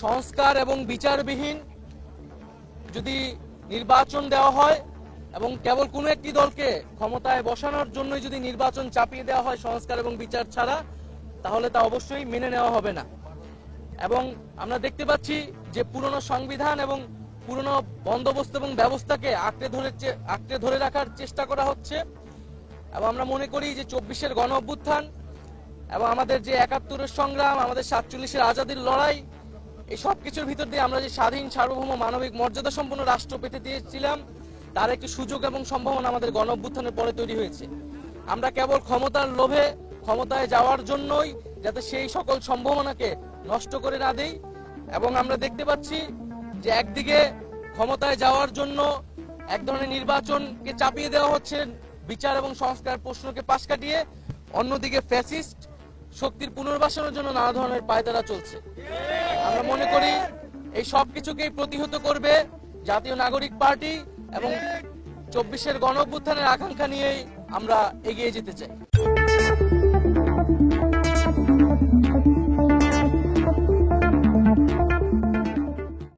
সংস্কার এবং বিচারবিহীন যদি নির্বাচন দেওয়া হয় এবং কেবল কোনো একটি দলকে ক্ষমতায় বসানোর জন্যই যদি নির্বাচন চাপিয়ে দেওয়া হয় সংস্কার এবং বিচার ছাড়া, তাহলে তা অবশ্যই মেনে নেওয়া হবে না। এবং আমরা দেখতে পাচ্ছি যে পুরনো সংবিধান এবং পুরনো বন্দোবস্ত এবং ব্যবস্থাকে আঁকড়ে ধরে রাখার চেষ্টা করা হচ্ছে। এবং আমরা মনে করি যে 24-এর গণ অভ্যুত্থান এবং আমাদের যে 71-এর সংগ্রাম, আমাদের 47-এর আজাদির লড়াই, এই সব কিছুর ভিতর দিয়ে আমরা যে স্বাধীন, সার্বভৌম, মানবিক মর্যাদা সম্পন্ন রাষ্ট্র পেতে দিয়েছিলাম, তার একটি সুযোগ এবং সম্ভাবনা আমাদের গণ অভ্যুত্থানের পরে তৈরি হয়েছে। আমরা কেবল ক্ষমতার লোভে ক্ষমতায় যাওয়ার জন্যই যাতে সেই সকল সম্ভাবনাকে নষ্ট করে না দেই। এবং আমরা দেখতে পাচ্ছি যে একদিকে ক্ষমতায় যাওয়ার জন্য এক ধরনের নির্বাচনকে চাপিয়ে দেওয়া হচ্ছে বিচার এবং সংস্কার প্রশ্নকে পাশ কাটিয়ে, অন্যদিকে ফ্যাসিস্ট শক্তির পুনর্বাসনের জন্য নানা ধরনের পায়তারা চলছে। আমরা মনে করি এই সব কিছুকেই প্রতিহত করবে জাতীয় নাগরিক পার্টি এবং 24-এর গণ অভ্যুত্থানের আকাঙ্ক্ষা নিয়েই আমরা এগিয়ে যেতে চাই।